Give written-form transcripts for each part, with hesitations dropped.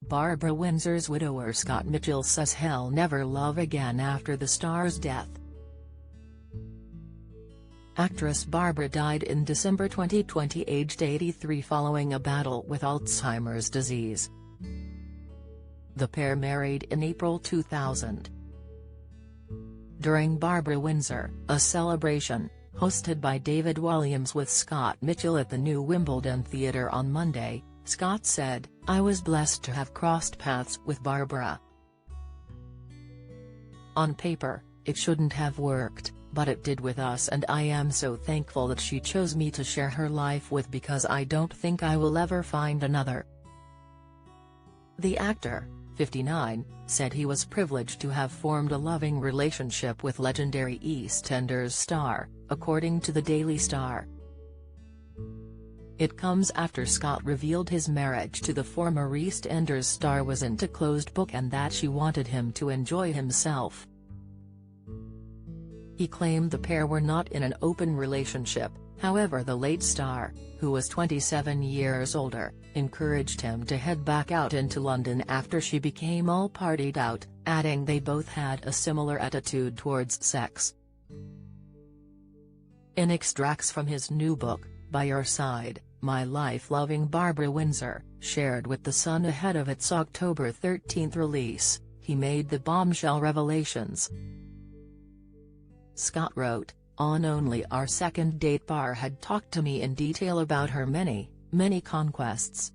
Barbara Windsor's widower Scott Mitchell says he'll never love again after the star's death. Actress Barbara died in December 2020 aged 83 following a battle with Alzheimer's disease. The pair married in April 2000. During Barbara Windsor, a celebration, hosted by David Walliams with Scott Mitchell at the new Wimbledon Theatre on Monday, Scott said, "I was blessed to have crossed paths with Barbara. On paper, it shouldn't have worked, but it did with us, and I am so thankful that she chose me to share her life with because I don't think I will ever find another." The actor, 59, said he was privileged to have formed a loving relationship with legendary EastEnders star, according to the Daily Star. It comes after Scott revealed his marriage to the former EastEnders star wasn't a closed book and that she wanted him to enjoy himself. He claimed the pair were not in an open relationship, however the late star, who was 27 years older, encouraged him to head back out into London after she became all partied out, adding they both had a similar attitude towards sex. In extracts from his new book, By Your Side, My Life Loving Barbara Windsor, shared with The Sun ahead of its October 13 release, he made the bombshell revelations. Scott wrote, "On only our second date Bar had talked to me in detail about her many, many conquests.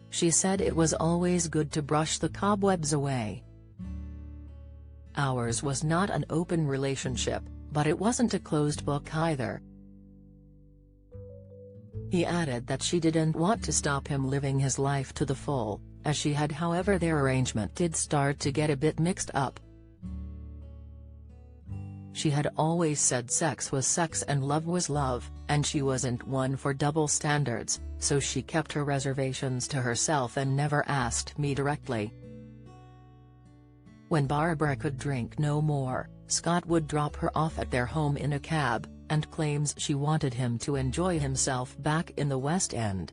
She said it was always good to brush the cobwebs away. Ours was not an open relationship, but it wasn't a closed book either." He added that she didn't want to stop him living his life to the full, as she had. However, their arrangement did start to get a bit mixed up. She had always said sex was sex and love was love, and she wasn't one for double standards, so she kept her reservations to herself and never asked me directly. When Barbara could drink no more, Scott would drop her off at their home in a cab, and claims she wanted him to enjoy himself back in the West End.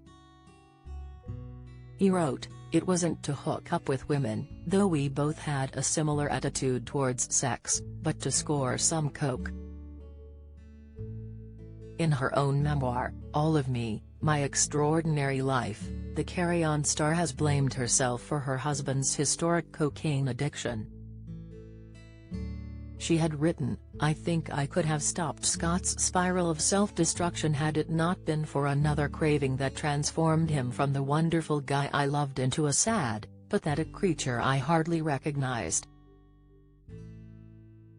He wrote, "It wasn't to hook up with women, though we both had a similar attitude towards sex, but to score some coke." In her own memoir, All of Me, My Extraordinary Life, the Carry On star has blamed herself for her husband's historic cocaine addiction. She had written, "I think I could have stopped Scott's spiral of self-destruction had it not been for another craving that transformed him from the wonderful guy I loved into a sad, pathetic creature I hardly recognized."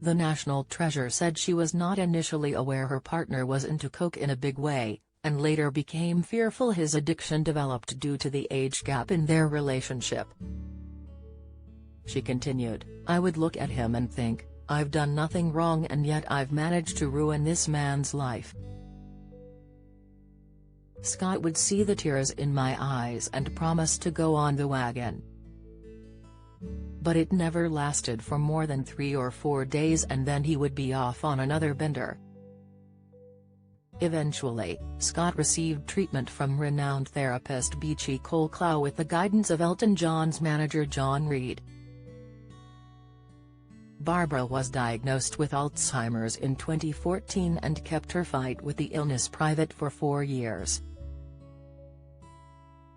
The national treasure said she was not initially aware her partner was into coke in a big way, and later became fearful his addiction developed due to the age gap in their relationship. She continued, "I would look at him and think, I've done nothing wrong and yet I've managed to ruin this man's life." Scott would see the tears in my eyes and promise to go on the wagon. But it never lasted for more than 3 or 4 days and then he would be off on another bender. Eventually, Scott received treatment from renowned therapist Beachy Cole-Clough with the guidance of Elton John's manager John Reid. Barbara was diagnosed with Alzheimer's in 2014 and kept her fight with the illness private for 4 years.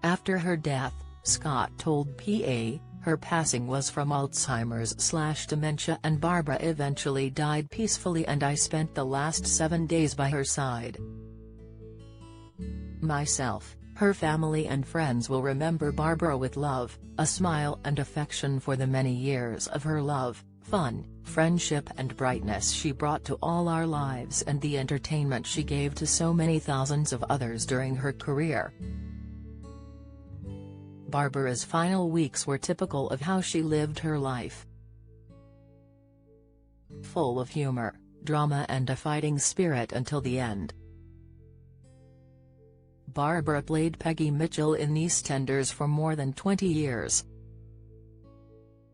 After her death, Scott told PA, her passing was from Alzheimer's/dementia and Barbara eventually died peacefully and I spent the last 7 days by her side. Myself, her family and friends will remember Barbara with love, a smile and affection for the many years of her love, fun, friendship and brightness she brought to all our lives and the entertainment she gave to so many thousands of others during her career." Barbara's final weeks were typical of how she lived her life. Full of humor, drama and a fighting spirit until the end. Barbara played Peggy Mitchell in EastEnders for more than 20 years.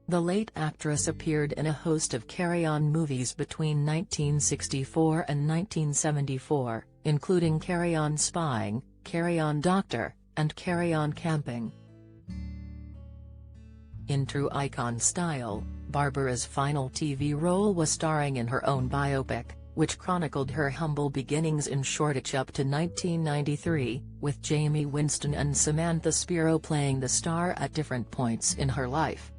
The late actress appeared in a host of Carry On movies between 1964 and 1974, including Carry On Spying, Carry On Doctor, and Carry On Camping. In true icon style, Barbara's final TV role was starring in her own biopic, which chronicled her humble beginnings in Shoreditch up to 1993, with Jamie Winston and Samantha Spiro playing the star at different points in her life.